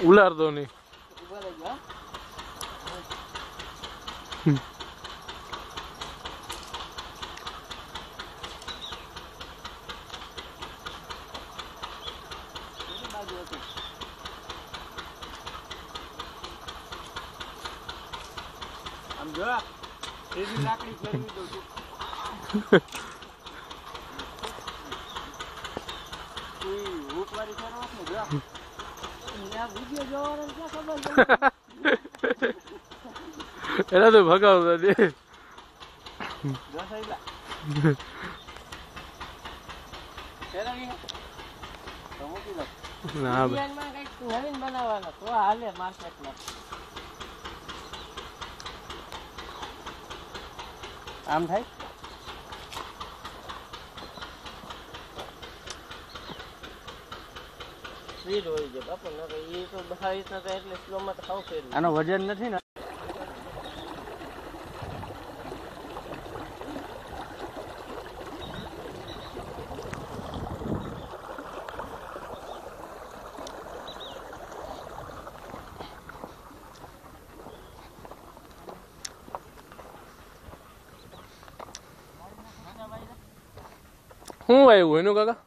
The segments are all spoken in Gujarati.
ઉલાર દો નહીં. આમ જો એવી લાકડી ફેરવી દઉં છું. ઉપવારી ફેરવા ને જો વિડીયો જોવાનો ક્યાં ખબર એના તો ભગાવતા દે. ના નવીન બનાવવાનો તો હાલે માર્કેટમાં. આમ થાય સ્પીડ હોય છે બાપુ. એ તો બહાર એટલે સ્લોમાં તો ખાવ ફેરવું. આનો વજન નથી ને. શું આવ્યું એનું કાકા?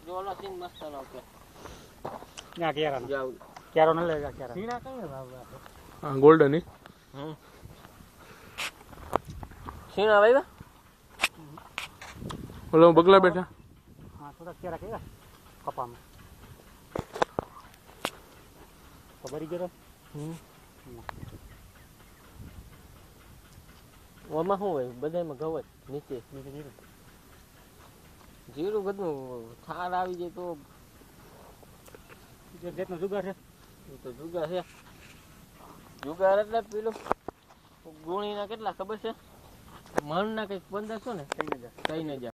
જોલો સીન મસ્ત લાગે. ના કેરા જાવ કેરો ન લેગા કેરા. સીના કઈ ભાવ હા ગોલ્ડન. સીના ભાઈ ઓલો બગલા બેઠા. હા થોડા કેરા કેરા કપામાં ખબર ગયો. ઓમાં શું હોય બધામાં ઘઉં જ નીચે જીરું બધું થાર આવી જાય તો જેટલો જુગાર છે એ તો જુગાર છે. જુગાર એટલે પેલું ગુણીના કેટલા ખબર છે? મણના કંઈક 1500 ને 3000.